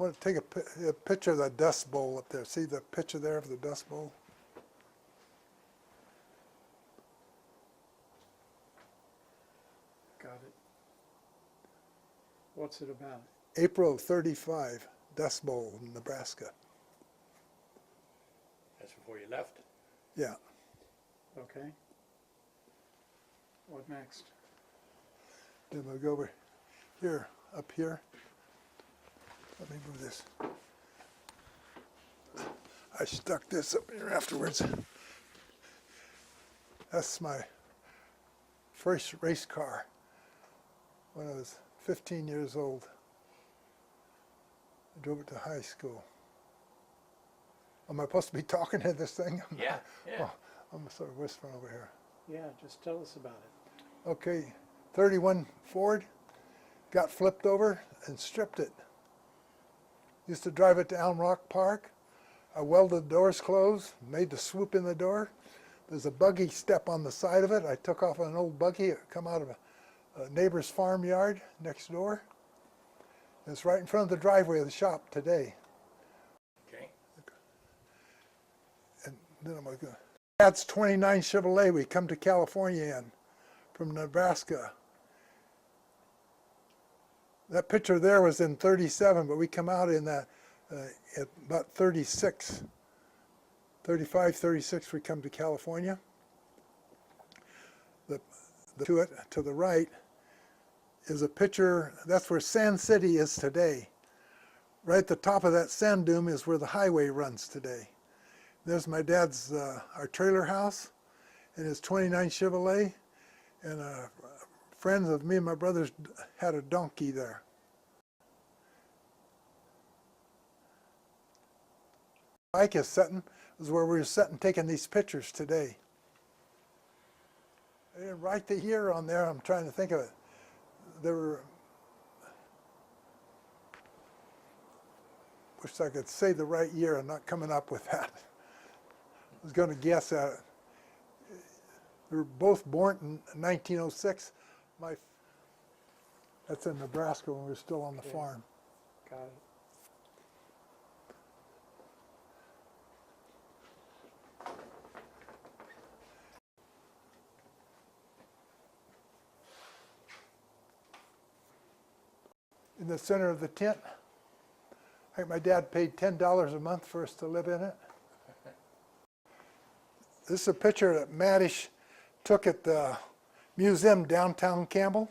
want to take a picture of the Dust Bowl up there. See the picture there of the Dust Bowl? Got it. What's it about? April of '35, Dust Bowl in Nebraska. That's before you left. Yeah. Okay. What next? Then we'll go over here, up here. Let me move this. I stuck this up here afterwards. That's my first race car when I was 15 years old. I drove it to high school. Am I supposed to be talking to this thing? Yeah, yeah. Oh, I'm sort of whispering over here. Yeah, just tell us about it. Okay, 31 Ford, got flipped over and stripped it. Used to drive it to Elm Rock Park. I welded the doors closed, made the swoop in the door. There's a buggy step on the side of it. I took off an old buggy, it come out of a neighbor's farmyard next door. It's right in front of the driveway of the shop today. Okay. And then I'm going to go. Dad's 29 Chevrolet we come to California in from Nebraska. That picture there was in '37, but we come out in that at about 36. 35, 36 we come to California. To the right is a picture, that's where Sand City is today. Right at the top of that sand dune is where the highway runs today. There's my dad's, our trailer house, and his 29 Chevrolet, and friends of me and my brothers had a donkey there. Bike is sitting, is where we were sitting taking these pictures today. I didn't write the year on there, I'm trying to think of it. There were, wish I could say the right year, I'm not coming up with that. I was going to guess at it. We were both born in 1906. That's in Nebraska when we were still on the farm. Got it. In the center of the tent, I think my dad paid $10 a month for us to live in it. This is a picture that Maddish took at the museum downtown Campbell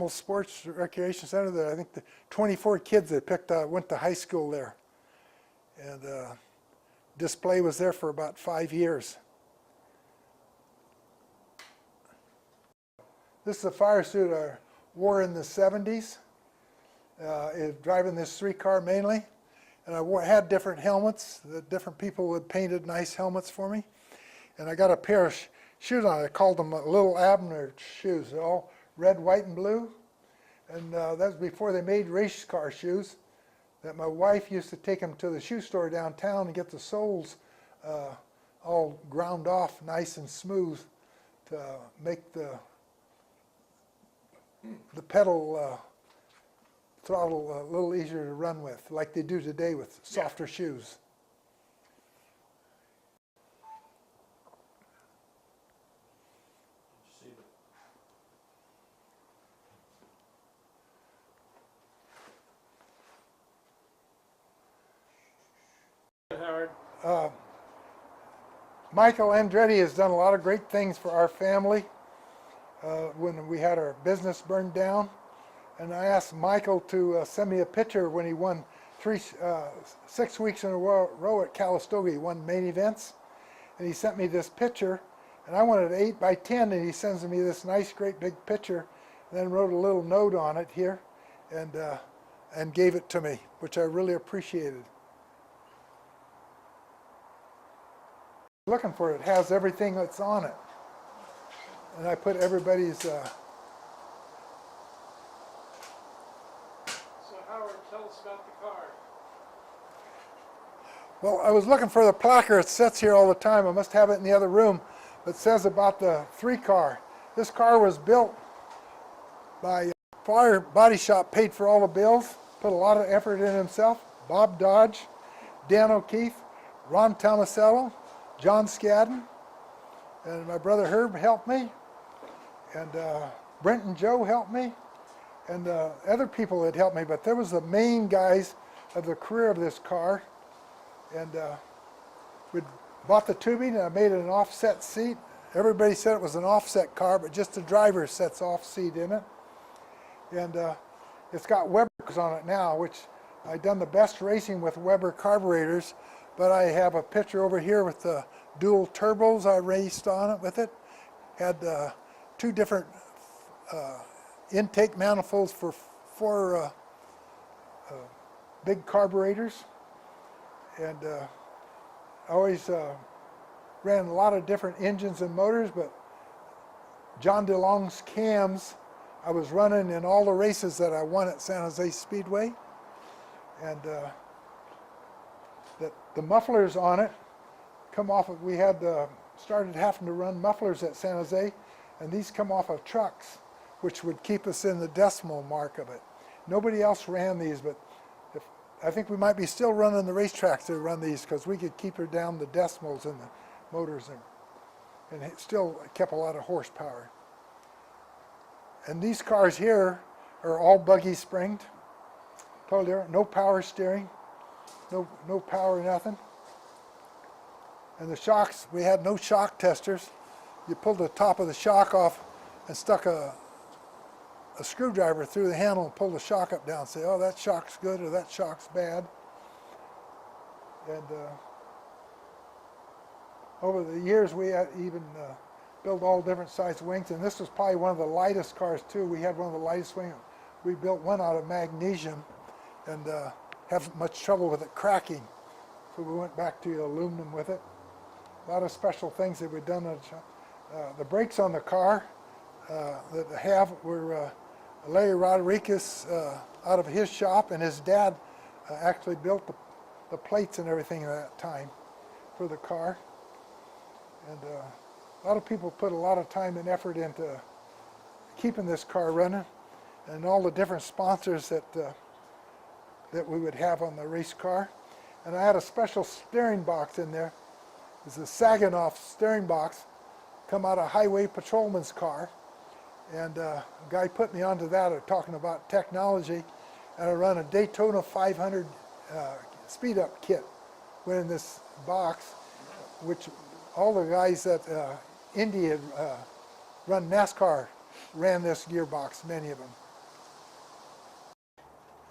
Sports Recreation Center. There, I think the 24 kids they picked went to high school there, and display was there for about 5 years. This is a fire suit I wore in the 70s. Driving this 3-car mainly, and I had different helmets that different people had painted nice helmets for me, and I got a pair of shoes on. I called them Little Abner shoes. They're all red, white, and blue, and that was before they made race car shoes. That my wife used to take them to the shoe store downtown and get the soles all ground off nice and smooth to make the pedal throttle a little easier to run with, like they do today with softer shoes. Howard. Michael Andretti has done a lot of great things for our family when we had our business burned down. And I asked Michael to send me a picture when he won 6 weeks in a row at Calistoga. He won main events. And he sent me this picture. And I wanted 8 by 10, and he sends me this nice, great big picture. And then wrote a little note on it here and gave it to me, which I really appreciated. Looking for it, has everything that's on it. And I put everybody's So Howard, tell us about the car. Well, I was looking for the placard. It sits here all the time. I must have it in the other room. It says about the 3-car. This car was built by Fire Body Shop, paid for all the bills. put a lot of effort in himself. Bob Dodge, Dan O'Keefe, Ron Tomasello, John Scadden, and my brother Herb helped me, and Brent and Joe helped me, and other people had helped me, but there was the main guys of the career of this car, and we bought the tubing, and I made it an offset seat. Everybody said it was an offset car, but just the driver sets off seat in it, and it's got Weber's on it now, which I've done the best racing with Weber carburetors, but I have a picture over here with the dual turbos I raced on it with it. Had two different intake manifolds for four big carburetors, and I always ran a lot of different engines and motors, but John DeLong's cams I was running in all the races that I won at San Jose Speedway, and the mufflers on it come off of, we had started having to run mufflers at San Jose, and these come off of trucks, which would keep us in the decimal mark of it. Nobody else ran these, but I think we might be still running the racetracks to run these, because we could keep her down the decimals in the motors, and it still kept a lot of horsepower. And these cars here are all buggy springed. Totally different. No power steering, no power, nothing. And the shocks, we had no shock testers. You pulled the top of the shock off and stuck a screwdriver through the handle and pulled the shock up down and say, oh, that shock's good or that shock's bad. And over the years, we had even built all different size wings, and this was probably one of the lightest cars too. We had one of the lightest wings. We built one out of magnesium and have much trouble with it cracking. So we went back to aluminum with it. A lot of special things that we've done. The brakes on the car that I have were Larry Rodriguez out of his shop, and his dad actually built the plates and everything at that time for the car. And a lot of people put a lot of time and effort into keeping this car running, and all the different sponsors that we would have on the race car. And I had a special steering box in there. It's a Saginaw steering box, come out of Highway Patrolman's car. And a guy put me onto that, talking about technology. And I run a Daytona 500 speed up kit went in this box, which all the guys that Indy had run NASCAR ran this gearbox, many of them.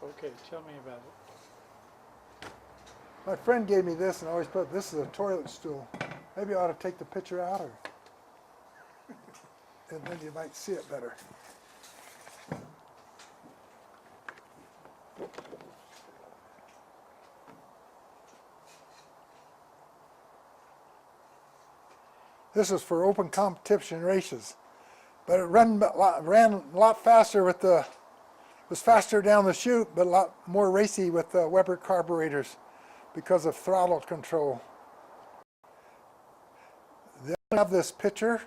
Okay, tell me about it. My friend gave me this and I always put, this is a toilet stool. Maybe I ought to take the picture out, or, and then you might see it better. This is for open competition races, but it ran a lot faster with the, was faster down the chute, but a lot more racy with the Weber carburetors because of throttle control. Then I have this picture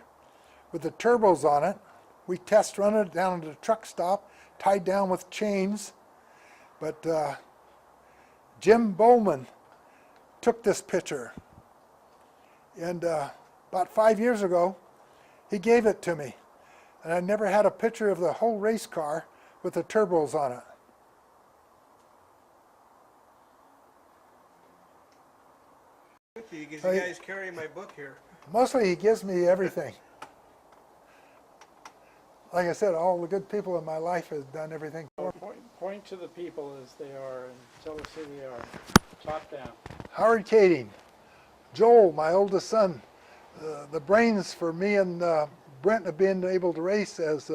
with the turbos on it. We test run it down to the truck stop, tied down with chains, but Jim Bowman took this picture, and about 5 years ago, he gave it to me. And I never had a picture of the whole race car with the turbos on it. Because you guys carry my book here. Mostly he gives me everything. Like I said, all the good people in my life have done everything for me. Point to the people as they are and tell us who they are. Top down. Howard Kaeding, Joel, my oldest son, the brains for me and Brent have been able to race as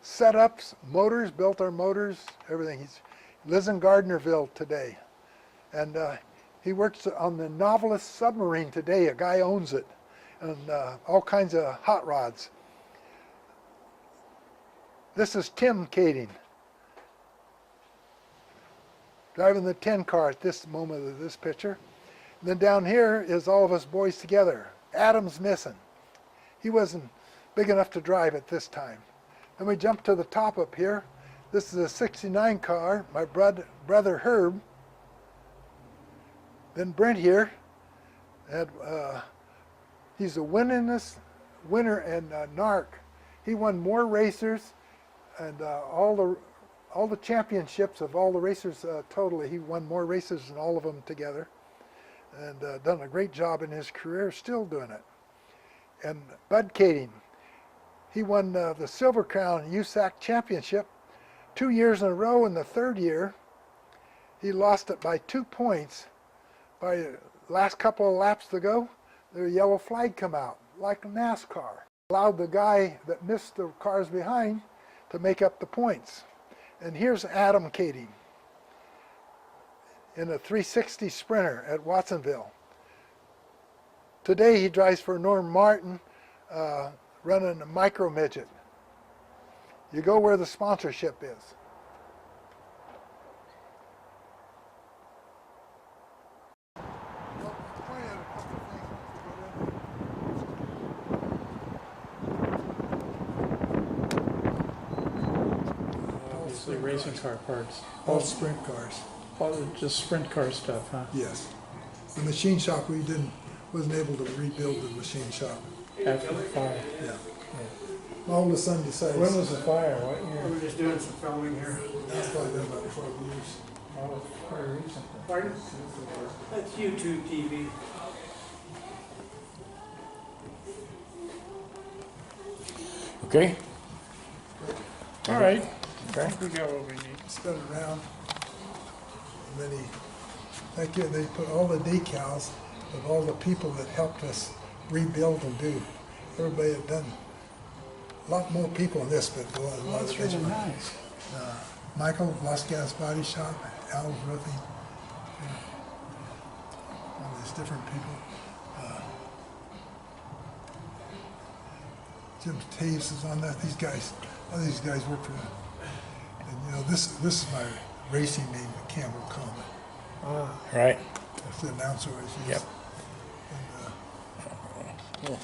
setups, motors, built our motors, everything. He lives in Gardnerville today. And he works on the Novelist submarine today. A guy owns it. And all kinds of hot rods. This is Tim Kaeding, driving the 10 car at this moment of this picture. And then down here is all of us boys together. Adam's missing. He wasn't big enough to drive at this time. Then we jump to the top up here, This is a 69 car, my brother Herb. Then Brent here, had, he's a winner in NARC. He won more racers and all the championships of all the racers totally. He won more races than all of them together, and done a great job in his career, still doing it. And Bud Kaeding, he won the Silver Crown USAC Championship 2 years in a row. In the third year, he lost it by 2 points. By the last couple of laps to go, the yellow flag come out, like NASCAR. Allowed the guy that missed the cars behind to make up the points. And here's Adam Kaeding in a 360 Sprinter at Watsonville. Today he drives for Norm Martin, running a micro midget. You go where the sponsorship is. Obviously racing car parts. All sprint cars. All just sprint car stuff, huh? Yes. The machine shop, wasn't able to rebuild the machine shop. After the fire. Yeah. My oldest son decides. When was the fire? What year? We're just doing some filming here. That's probably been about 12 years. Oh, very recently. Pardon? That's YouTube TV. Okay. All right. Okay. We got what we need. Spin it around. And then they put all the decals of all the people that helped us rebuild and do. Everybody had done a lot more people in this, but a lot of That's it. really nice. Michael, Lost Gas Body Shop, Al's Roofing, all these different people. Jim Taves is on that. All these guys work for them. And this is my racing name, Campbell Comet. Right. That's the announcer I use. Yep. And,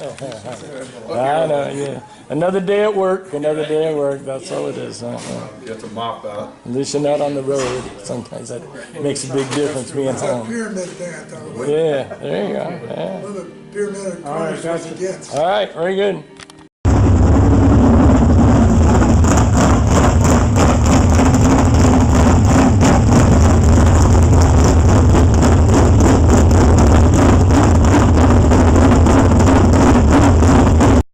I know, yeah. Another day at work, another day at work. That's all it is. Get the mop out. At least you're not on the road. Sometimes that makes a big difference being it's that home. pyramid thing I talked about. Yeah, there you go. Yeah. One of the pyramid All right, corners was gotcha. against. All right, very good.